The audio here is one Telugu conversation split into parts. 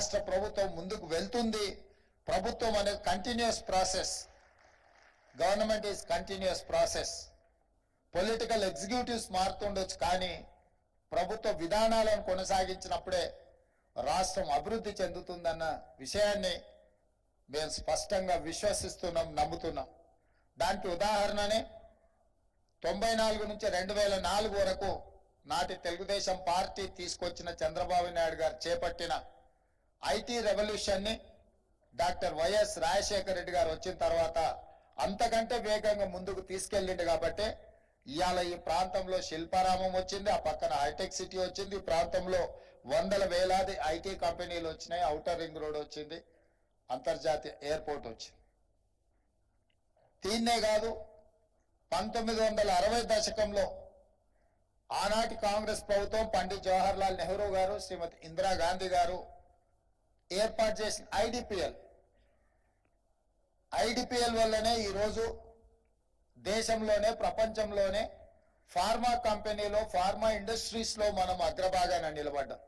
రాష్ట్ర ప్రభుత్వం ముందుకు వెళ్తుంది. ప్రభుత్వం అనేది continuous process. Government is continuous process. Political executives మారుతుండొచ్చు, కానీ ప్రభుత్వ విధానాలను కొనసాగించినప్పుడే రాష్ట్రం అభివృద్ధి చెందుతుందన్న విషయాన్ని మేము స్పష్టంగా విశ్వసిస్తున్నాం, నమ్ముతున్నాం. దానికి ఉదాహరణనే 94 నుంచి 2004 వరకు నాటి తెలుగుదేశం పార్టీ తీసుకొచ్చిన చంద్రబాబు నాయుడు గారు చేపట్టిన ఐటీ రెవల్యూషన్ని డాక్టర్ వైఎస్ రాజశేఖర రెడ్డి గారు వచ్చిన తర్వాత అంతకంటే వేగంగా ముందుకు తీసుకెళ్ళిండు. కాబట్టి ఇవాళ ఈ ప్రాంతంలో శిల్పారామం వచ్చింది, ఆ పక్కన హైటెక్ సిటీ వచ్చింది, ఈ ప్రాంతంలో వందల వేలాది ఐటీ కంపెనీలు వచ్చినాయి, ఔటర్ రింగ్ రోడ్ వచ్చింది, అంతర్జాతీయ ఎయిర్పోర్ట్ వచ్చింది. దీన్నే కాదు, 1960 దశకంలో ఆనాటి కాంగ్రెస్ ప్రభుత్వం పండిత్ జవహర్ లాల్ నెహ్రూ గారు, శ్రీమతి ఇందిరాగాంధీ గారు ఏర్పాటు చేసిన ఐడిపిఎల్ వల్లనే ఈరోజు దేశంలోనే ప్రపంచంలోనే ఫార్మా కంపెనీలో ఫార్మా ఇండస్ట్రీస్లో మనం అగ్రభాగాన నిలబడ్డాం.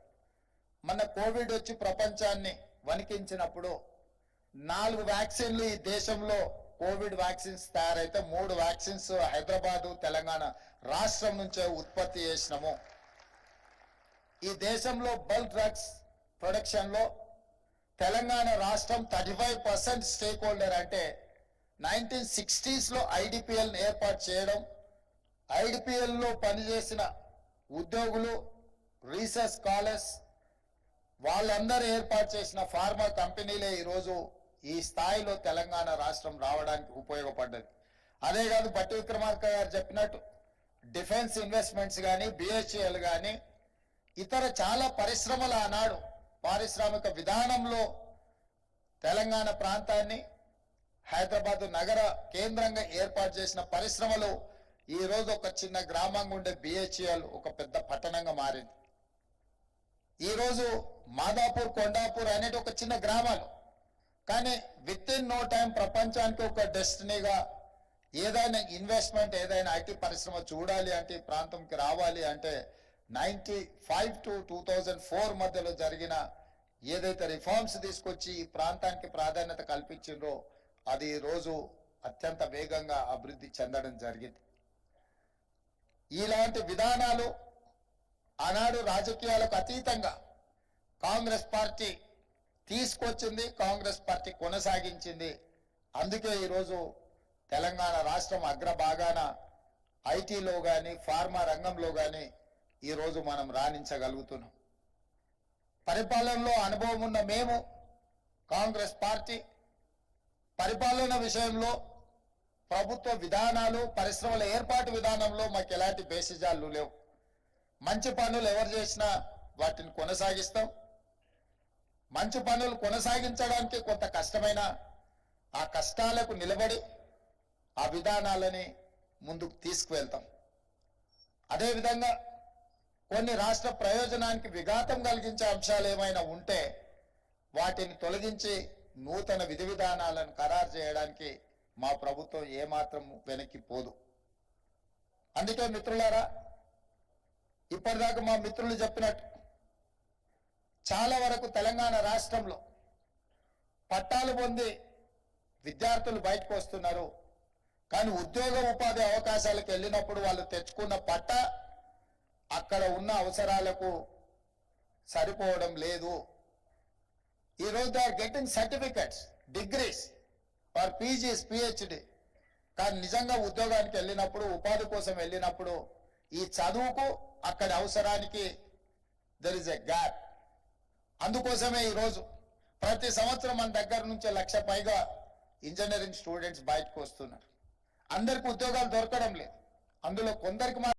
మన కోవిడ్ వచ్చి ప్రపంచాన్ని వణికించినప్పుడు 4 వ్యాక్సిన్లు ఈ దేశంలో కోవిడ్ వ్యాక్సిన్స్ తయారైతే 3 వ్యాక్సిన్స్ హైదరాబాదు తెలంగాణ రాష్ట్రం నుంచే ఉత్పత్తి చేసినాము. ఈ దేశంలో బల్క్ డ్రగ్స్ ప్రొడక్షన్లో తెలంగాణ రాష్ట్రం 35% స్టేక్ హోల్డర్. అంటే 1960s ఐడిపిఎల్ ఏర్పాటు చేయడం, ఐడిపిఎల్లో పనిచేసిన ఉద్యోగులు, రీసెర్చ్ స్కాలర్స్ వాళ్ళందరూ ఏర్పాటు చేసిన ఫార్మా కంపెనీలే ఈరోజు ఈ స్థాయిలో తెలంగాణ రాష్ట్రం రావడానికి ఉపయోగపడ్డది. అదే కాదు, బట్టి విక్రమార్క గారు చెప్పినట్టు డిఫెన్స్ ఇన్వెస్ట్మెంట్స్ కానీ, బిహెచ్ఎల్ కానీ, ఇతర చాలా పరిశ్రమల ఆనాడు పారిశ్రామిక విధానంలో తెలంగాణ ప్రాంతాన్ని హైదరాబాద్ నగర కేంద్రంగా ఏర్పాటు చేసిన పరిశ్రమలు ఈరోజు ఒక చిన్న గ్రామంగా ఉండే బిహెచ్ఎల్ ఒక పెద్ద పట్టణంగా మారింది. ఈరోజు మాదాపూర్, కొండాపూర్ అనేది ఒక చిన్న గ్రామాలు, కానీ విత్ ఇన్ నో టైం ప్రపంచానికి ఒక డెస్టినీగా ఏదైనా ఇన్వెస్ట్మెంట్, ఏదైనా ఐటీ పరిశ్రమ చూడాలి అంటే, ఈ ప్రాంతంకి రావాలి అంటే 95 to 2004 మధ్యలో జరిగిన ఏదైతే రిఫార్మ్స్ తీసుకొచ్చి ఈ ప్రాంతానికి ప్రాధాన్యత కల్పించిందో అది ఈరోజు అత్యంత వేగంగా అభివృద్ధి చెందడం జరిగింది. ఇలాంటి విధానాలు ఆనాడు రాజకీయాలకు అతీతంగా కాంగ్రెస్ పార్టీ తీసుకొచ్చింది, కాంగ్రెస్ పార్టీ కొనసాగించింది. అందుకే ఈరోజు తెలంగాణ రాష్ట్రం అగ్రభాగాన ఐటీలో కానీ, ఫార్మా రంగంలో కానీ ఈరోజు మనం రాణించగలుగుతున్నాం. పరిపాలనలో అనుభవం ఉన్న మేము కాంగ్రెస్ పార్టీ పరిపాలన విషయంలో ప్రభుత్వ విధానాలు, పరిశ్రమల ఏర్పాటు విధానంలో మాకు ఎలాంటి బేసిజాలు లేవు. మంచి పనులు ఎవరు చేసినా వాటిని కొనసాగిస్తాం. మంచి పనులు కొనసాగించడానికి కొంత కష్టమైన ఆ కష్టాలకు నిలబడి ఆ విధానాలని ముందుకు తీసుకువెళ్తాం. అదేవిధంగా కొన్ని రాష్ట్ర ప్రయోజనానికి విఘాతం కలిగించే అంశాలు ఏమైనా ఉంటే వాటిని తొలగించి నూతన విధి విధానాలను ఖరారు చేయడానికి మా ప్రభుత్వం ఏమాత్రం వెనక్కి పోదు. అందుకే మిత్రులారా, ఇప్పటిదాకా మా మిత్రులు చెప్పినట్టు చాలా వరకు తెలంగాణ రాష్ట్రంలో పట్టాలు పొంది విద్యార్థులు బయటకు వస్తున్నారు, కానీ ఉద్యోగ ఉపాధి అవకాశాలకు వెళ్ళినప్పుడు వాళ్ళు తెచ్చుకున్న పట్టా అక్కడ ఉన్న అవసరాలకు సరిపోవడం లేదు. ఈరోజు they are getting certificates, degrees or PGs, PhD, కానీ నిజంగా ఉద్యోగానికి వెళ్ళినప్పుడు, ఉపాధి కోసం వెళ్ళినప్పుడు ఈ చదువుకు అక్కడి అవసరానికి దెర్ ఇస్ ఎ గ్యాప్. అందుకోసమే ఈరోజు ప్రతి సంవత్సరం మన దగ్గర నుంచి 1,00,000 పైగా ఇంజనీరింగ్ స్టూడెంట్స్ బయటకు వస్తున్నారు. అందరికి ఉద్యోగాలు దొరకడం లేదు, అందులో కొందరికి